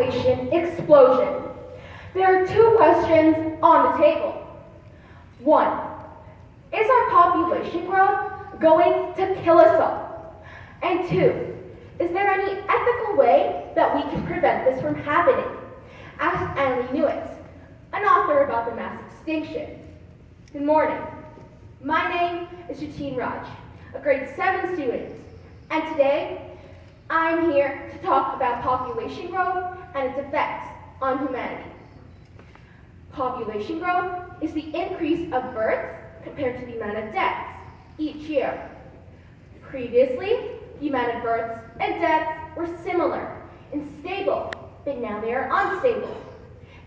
population explosion. There are two questions on the table. One, is our population growth going to kill us all? And two, is there any ethical way that we can prevent this from happening? Asked Annie Newitt, an author about the mass extinction. Good morning. My name is Jatynne Raj, a grade 7 student, and today I'm here to talk about population growth and its effects on humanity. Population growth is the increase of births compared to the amount of deaths each year. Previously, the amount of births and deaths were similar and stable, but now they are unstable.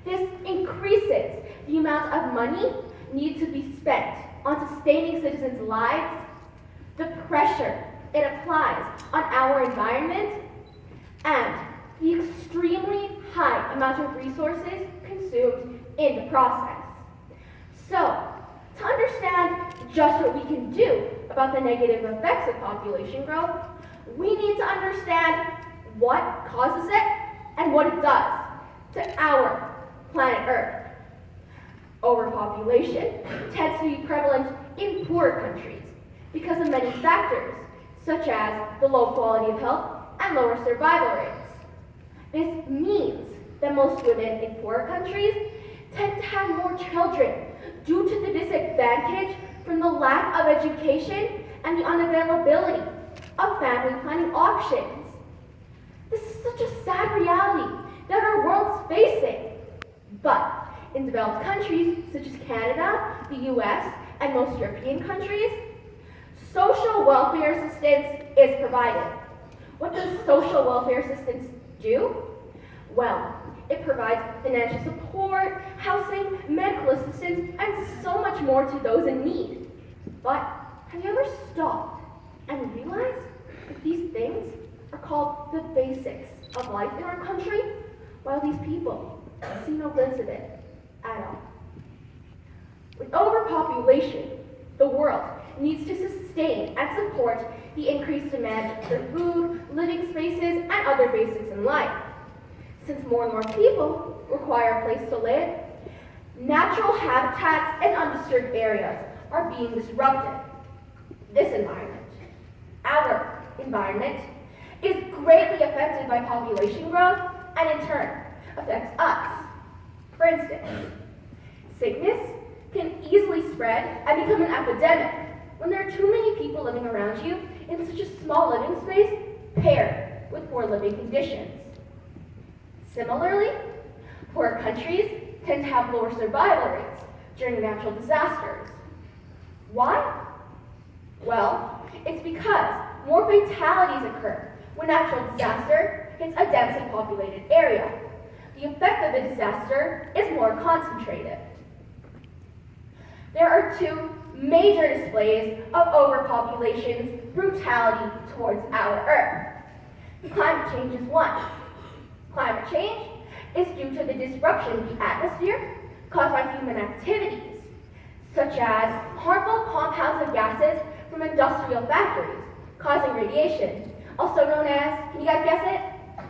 This increases the amount of money needed to be spent on sustaining citizens' lives, the pressure it applies on our environment, and the extremely high amount of resources consumed in the process. So, to understand just what we can do about the negative effects of population growth, we need to understand what causes it and what it does to our planet Earth. Overpopulation tends to be prevalent in poorer countries because of many factors, such as the low quality of health and lower survival rates. This means that most women in poorer countries tend to have more children due to the disadvantage from the lack of education and the unavailability of family planning options. This is such a sad reality that our world's facing. But in developed countries such as Canada, the US, and most European countries, social welfare assistance is provided. What does social welfare assistance do? Well, it provides financial support, housing, medical assistance, and so much more to those in need. But have you ever stopped and realized that these things are called the basics of life in our country, while these people see no glimpse of it at all? With overpopulation, the world needs to sustain and support the increased demand for food, living spaces, and other basics in life. Since more and more people require a place to live, natural habitats and undisturbed areas are being disrupted. This environment, our environment, is greatly affected by population growth and in turn affects us. For instance, sickness can easily spread and become an epidemic when there are too many people living around you in such a small living space paired with poor living conditions. Similarly, poorer countries tend to have lower survival rates during natural disasters. Why? Well, it's because more fatalities occur when natural disaster hits a densely populated area. The effect of the disaster is more concentrated. There are two major displays of overpopulation's brutality towards our Earth. Climate change is one. Climate change is due to the disruption of the atmosphere caused by human activities, such as harmful compounds of gases from industrial factories causing radiation, also known as, can you guys guess it?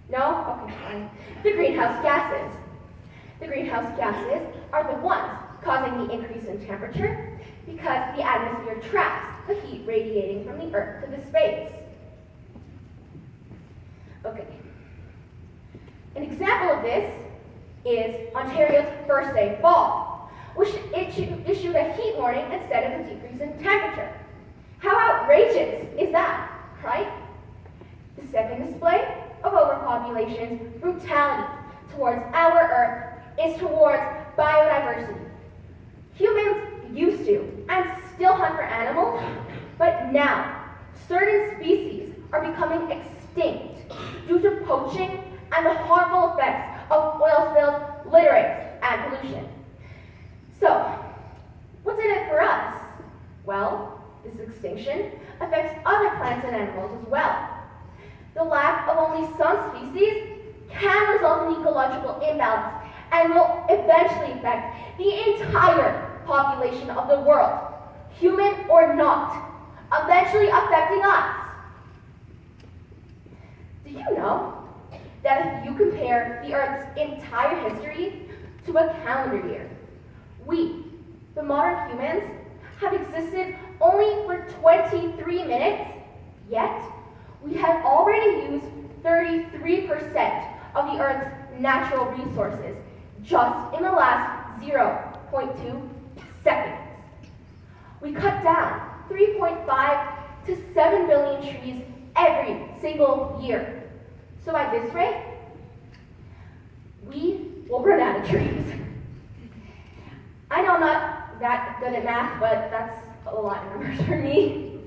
No? Okay, fine. The greenhouse gases. The greenhouse gases are the ones causing the increase in temperature because the atmosphere traps the heat radiating from the Earth to the space. Okay. An example of this is Ontario's first day of fall, which issued a heat warning instead of a decrease in temperature. How outrageous is that, right? The second display of overpopulation's brutality towards our Earth is towards biodiversity. Humans used to and still hunt for animals, but now certain species are becoming extinct due to poaching and the harmful effects of oil spills, littering, and pollution. So, what's in it for us? Well, this extinction affects other plants and animals as well. The lack of only some species can result in ecological imbalance and will eventually affect the entire population of the world, human or not, eventually affecting us. Do you know that if you compare the Earth's entire history to a calendar year, we, the modern humans, have existed only for 23 minutes, yet we have already used 33% of the Earth's natural resources just in the last 0.2 seconds. We cut down 3.5 to 7 billion trees every single year. So at this rate, we will run out of trees. I know I'm not that good at math, but that's a lot of numbers for me.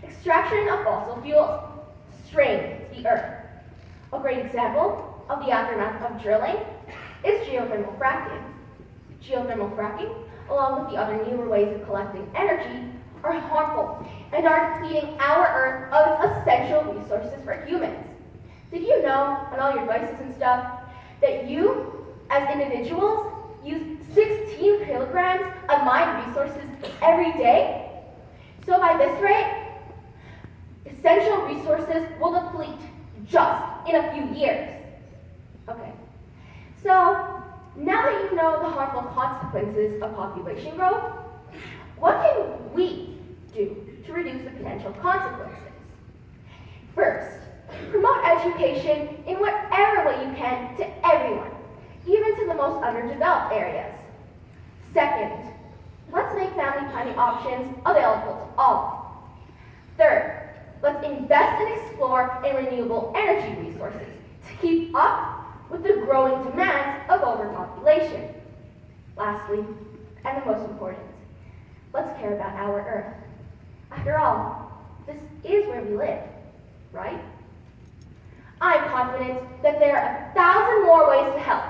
Extraction of fossil fuels strain the earth. A great example of the aftermath of drilling is geothermal fracking. Geothermal fracking, along with the other newer ways of collecting energy, are harmful and are depleting our earth of its essential resources for humans. Did you know, on all your devices and stuff, that you, as individuals, use 16 kilograms of mined resources every day? So by this rate, essential resources will deplete just in a few years. Okay, so now that you know the harmful consequences of population growth, what can we do to reduce the potential consequences? First, promote education in whatever way you can to everyone, even to the most underdeveloped areas. Second, let's make family planning options available to all. Third, let's invest and explore in renewable energy resources to keep up with the growing demands of overpopulation. Lastly, and the most important, let's care about our Earth. After all, this is where we live, right? I'm confident that there are 1,000 more ways to help,